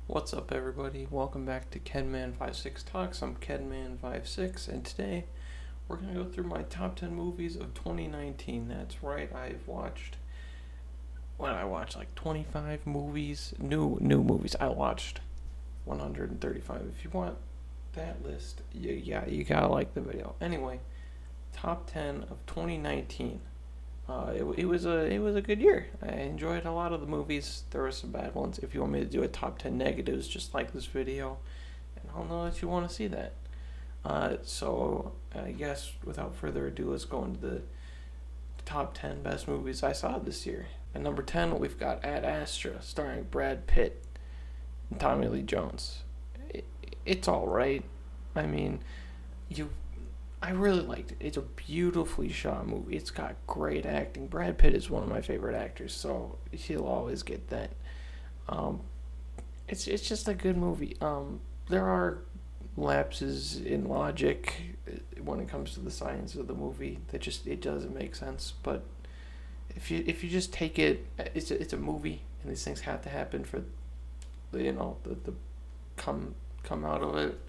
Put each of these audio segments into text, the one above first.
What's up, everybody? Welcome back to Kenman56 Talks. I'm Kenman56, and today we're going to go through my top 10 movies of 2019. That's right, I watched like 25 movies, new movies. I watched 135. If you want that list, you gotta like the video. Anyway, top 10 of 2019. It was a good year. I enjoyed a lot of the movies. There were some bad ones. If you want me to do a top 10 negatives, just like this video, and I'll know that you want to see that. So I guess without further ado, let's go into the top 10 best movies I saw this year. At number 10, we've got Ad Astra, starring Brad Pitt and Tommy Lee Jones. It's all right. I mean, I really liked it. It's a beautifully shot movie. It's got great acting. Brad Pitt is one of my favorite actors, so he'll always get that. It's just a good movie. There are lapses in logic when it comes to the science of the movie that it doesn't make sense. But if you just take it, it's a movie, and these things have to happen for the come out of it.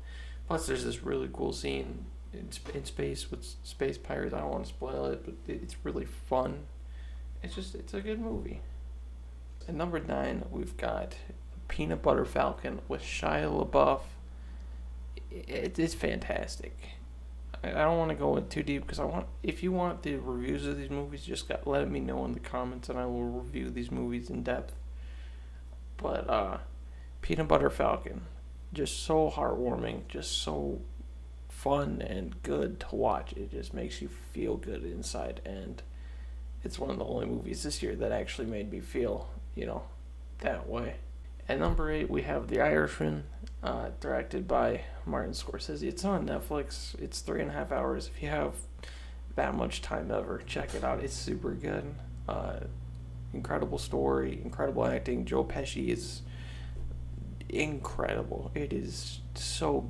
Plus, there's this really cool scene in space with space pirates. I don't want to spoil it, but it's really fun. It's a good movie. At number 9, we've got Peanut Butter Falcon with Shia LaBeouf. It's fantastic. I don't want to go in too deep because if you want the reviews of these movies, just let me know in the comments and I will review these movies in depth. But Peanut Butter Falcon, just so heartwarming, just so fun and good to watch. It just makes you feel good inside, and it's one of the only movies this year that actually made me feel, that way. At number 8, we have The Irishman, directed by Martin Scorsese. It's on Netflix. It's 3.5 hours. If you have that much time ever, check it out. It's super good. Incredible story, incredible acting. Joe Pesci is incredible. It is so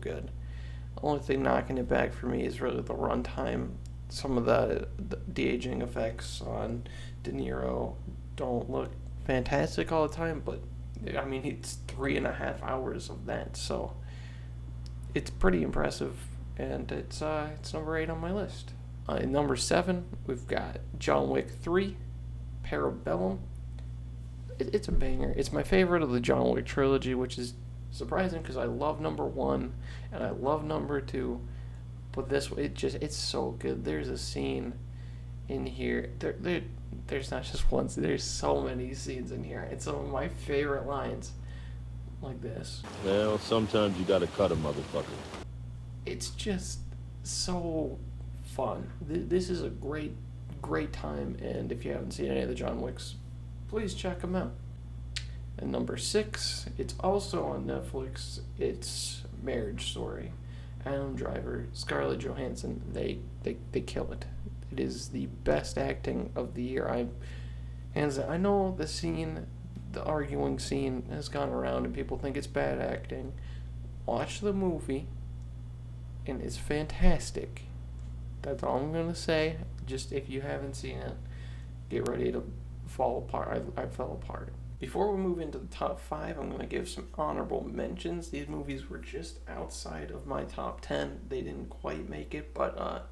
good. The only thing knocking it back for me is really the runtime. Some of the de-aging effects on De Niro don't look fantastic all the time, but I mean, it's 3.5 hours of that, so it's pretty impressive, and it's number 8 on my list. At number 7, we've got John Wick 3, Parabellum. It's a banger. It's my favorite of the John Wick trilogy, which is surprising because I love number 1 and I love number 2, but this it's so good. There's a scene in here. There's not just one. There's so many scenes in here, and some of my favorite lines, like this. Well, sometimes you gotta cut a motherfucker. It's just so fun. This is a great time, and if you haven't seen any of the John Wicks, please check them out. And number 6, it's also on Netflix. It's Marriage Story. Adam Driver, Scarlett Johansson, they kill it. It is the best acting of the year. I know the arguing scene has gone around and people think it's bad acting. Watch the movie, and it's fantastic. That's all I'm gonna say. Just if you haven't seen it, get ready to fall apart. I fell apart. Before we move into the top 5, I'm going to give some honorable mentions. These movies were just outside of my top 10. They didn't quite make it, but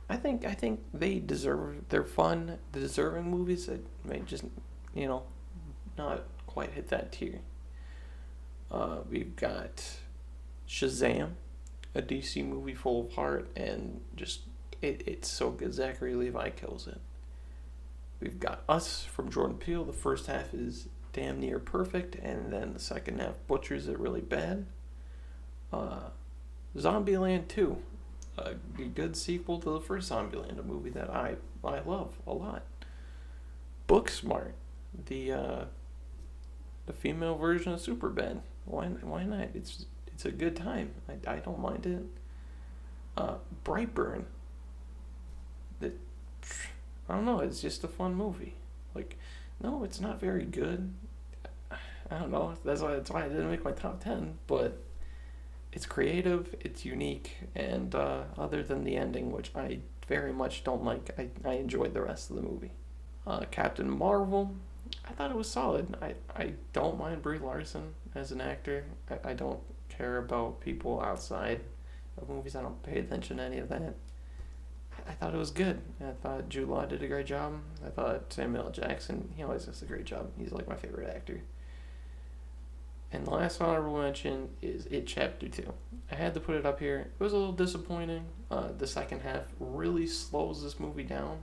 I think they deserve. They're fun, deserving movies that may just, not quite hit that tier. We've got Shazam, a DC movie full of heart, and just it's so good. Zachary Levi kills it. We've got Us from Jordan Peele. The first half is damn near perfect, and then the second half butchers it really bad. Zombieland 2, a good sequel to the first Zombieland, a movie that I love a lot. Booksmart, the female version of Superbad. Why not? It's a good time. I don't mind it. Brightburn. I don't know, it's just a fun movie. No, it's not very good. I don't know, that's why I didn't make my top 10, but it's creative, it's unique, and other than the ending, which I very much don't like, I enjoyed the rest of the movie. Captain Marvel, I thought it was solid. I don't mind Brie Larson as an actor. I don't care about people outside of movies. I don't pay attention to any of that. I thought it was good. I thought Jude Law did a great job. I thought Samuel L. Jackson, he always does a great job. He's like my favorite actor. And the last honorable mention is It Chapter 2. I had to put it up here. It was a little disappointing. The second half really slows this movie down.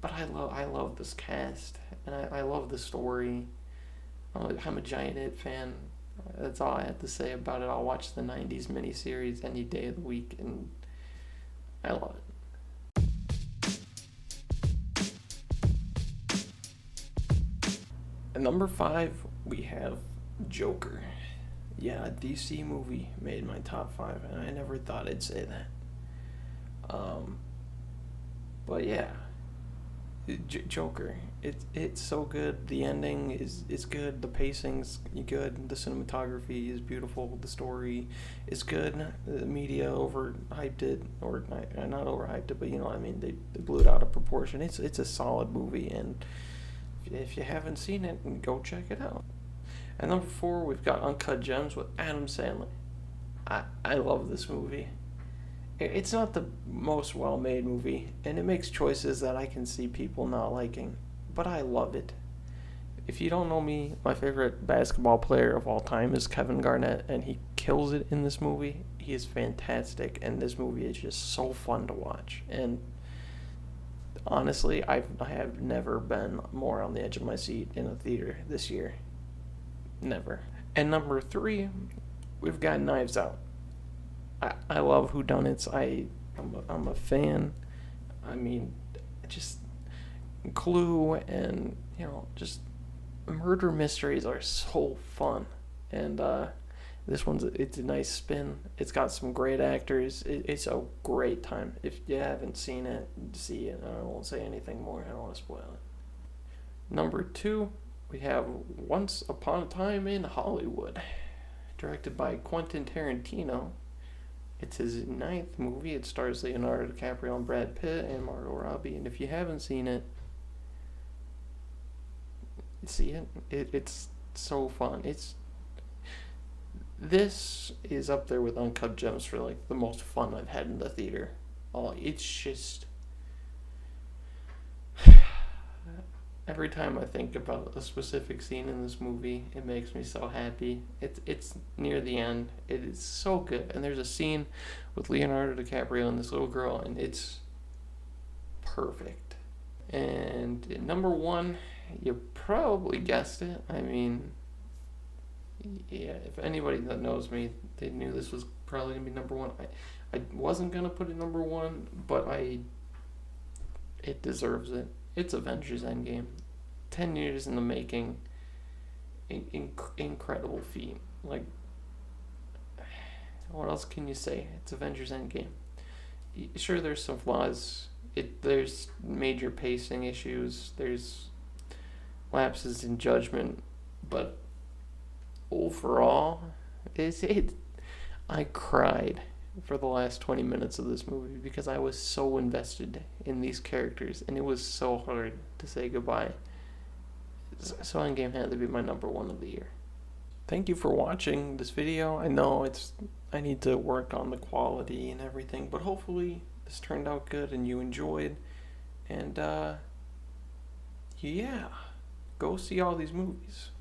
But I love this cast, and I love the story. I'm a giant It fan. That's all I have to say about it. I'll watch the 90s miniseries any day of the week, and I love it. At number 5, we have Joker. Yeah, a DC movie made my top 5, and I never thought I'd say that. But yeah, Joker. It's so good. The ending is good. The pacing's good. The cinematography is beautiful. The story is good. The media overhyped it, or not overhyped it, but you know what I mean. They blew it out of proportion. It's a solid movie, and if you haven't seen it, go check it out. At number 4, we've got Uncut Gems with Adam Sandler. I love this movie. It's not the most well-made movie, and it makes choices that I can see people not liking, but I love it. If you don't know me, my favorite basketball player of all time is Kevin Garnett, and he kills it in this movie. He is fantastic, and this movie is just so fun to watch. And honestly, I have never been more on the edge of my seat in a theater this year. Never. And number 3, we've got Knives Out. I love whodunits. I'm a fan. I mean, just Clue and, you know, just murder mysteries are so fun. And this it's a nice spin. It's got some great actors. It's a great time. If you haven't seen it, see it. I won't say anything more. I don't want to spoil it. Number 2, we have Once Upon a Time in Hollywood, directed by Quentin Tarantino. It's his 9th movie. It stars Leonardo DiCaprio and Brad Pitt and Margot Robbie. And if you haven't seen it, see it. It's so fun. This is up there with Uncut Gems for like the most fun I've had in the theater. It's just every time I think about a specific scene in this movie, it makes me so happy. It's near the end. It is so good. And there's a scene with Leonardo DiCaprio and this little girl, and it's perfect. And number 1, you probably guessed it. I mean, yeah, if anybody that knows me, they knew this was probably going to be number 1. I wasn't going to put it number 1, but it deserves it. It's Avengers Endgame. 10 years in the making. Incredible feat. Like, what else can you say? It's Avengers Endgame. Sure, there's some flaws. There's major pacing issues. There's lapses in judgment. But overall, I cried for the last 20 minutes of this movie because I was so invested in these characters, and it was so hard to say goodbye. So Endgame had to be my number 1 of the year. Thank you for watching this video. I know I need to work on the quality and everything, but hopefully this turned out good and you enjoyed. And yeah, go see all these movies.